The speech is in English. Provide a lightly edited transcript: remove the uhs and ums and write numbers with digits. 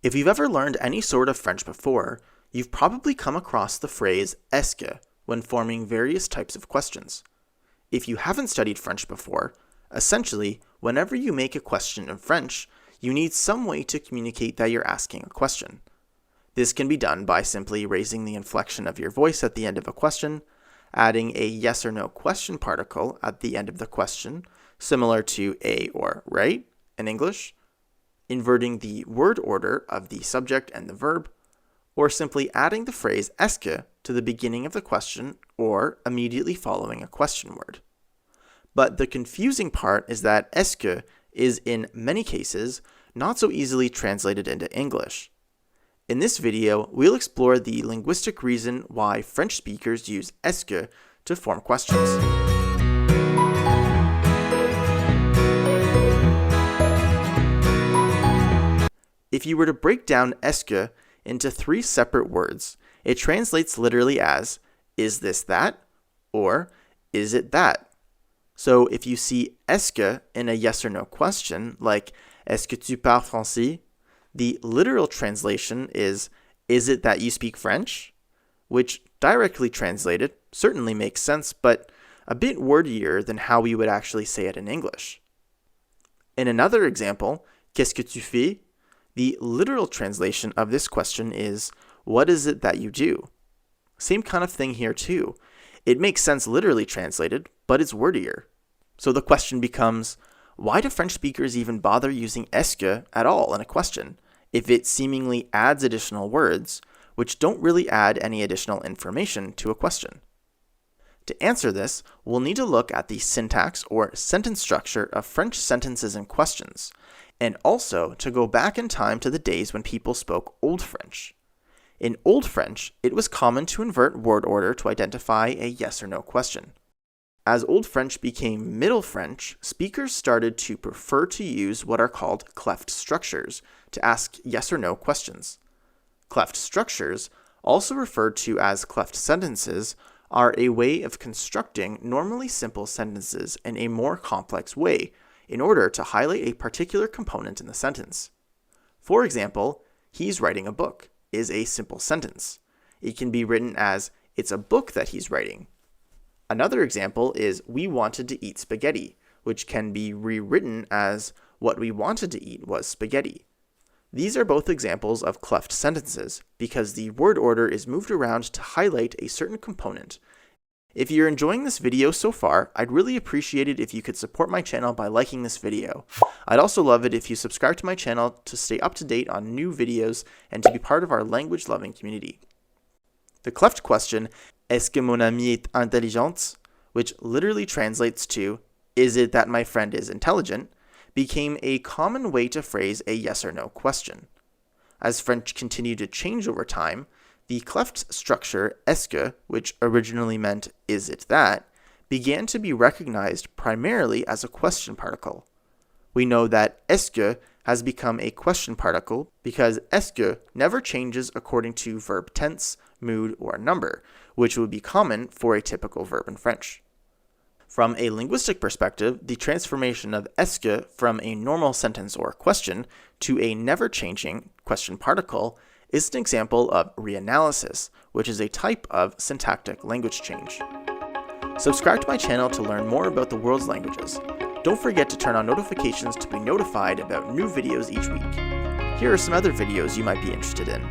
If you've ever learned any sort of French before, you've probably come across the phrase est-ce que when forming various types of questions. If you haven't studied French before, essentially, whenever you make a question in French, you need some way to communicate that you're asking a question. This can be done by simply raising the inflection of your voice at the end of a question, adding a yes or no question particle at the end of the question, similar to a or right in English, inverting the word order of the subject and the verb, or simply adding the phrase est-ce que to the beginning of the question or immediately following a question word. But the confusing part is that est-ce que is in many cases not so easily translated into English. In this video, we'll explore the linguistic reason why French speakers use est-ce que to form questions. If you were to break down est-ce que into three separate words, it translates literally as, is this that? Or, is it that? So if you see est-ce que in a yes or no question, like, est-ce que tu parles français? The literal translation is it that you speak French? Which, directly translated, certainly makes sense, but a bit wordier than how we would actually say it in English. In another example, qu'est-ce que tu fais? The literal translation of this question is, what is it that you do? Same kind of thing here too. It makes sense literally translated, but it's wordier. So the question becomes, why do French speakers even bother using est-ce que at all in a question, if it seemingly adds additional words, which don't really add any additional information to a question? To answer this, we'll need to look at the syntax or sentence structure of French sentences and questions, and also to go back in time to the days when people spoke Old French. In Old French, it was common to invert word order to identify a yes or no question. As Old French became Middle French, speakers started to prefer to use what are called cleft structures to ask yes or no questions. Cleft structures, also referred to as cleft sentences, are a way of constructing normally simple sentences in a more complex way in order to highlight a particular component in the sentence. For example, he's writing a book is a simple sentence. It can be written as, it's a book that he's writing. Another example is, we wanted to eat spaghetti, which can be rewritten as, what we wanted to eat was spaghetti. These are both examples of cleft sentences because the word order is moved around to highlight a certain component. If you're enjoying this video so far, I'd really appreciate it if you could support my channel by liking this video. I'd also love it if you subscribe to my channel to stay up to date on new videos and to be part of our language-loving community. The cleft question, est-ce que mon ami est intelligent, which literally translates to, is it that my friend is intelligent, became a common way to phrase a yes or no question. As French continued to change over time, the cleft structure est-ce que, which originally meant is it that, began to be recognized primarily as a question particle. We know that est-ce que has become a question particle because est-ce que never changes according to verb tense, mood, or number, which would be common for a typical verb in French. From a linguistic perspective, the transformation of est-ce que from a normal sentence or question to a never-changing question particle is an example of reanalysis, which is a type of syntactic language change. Subscribe to my channel to learn more about the world's languages. Don't forget to turn on notifications to be notified about new videos each week. Here are some other videos you might be interested in.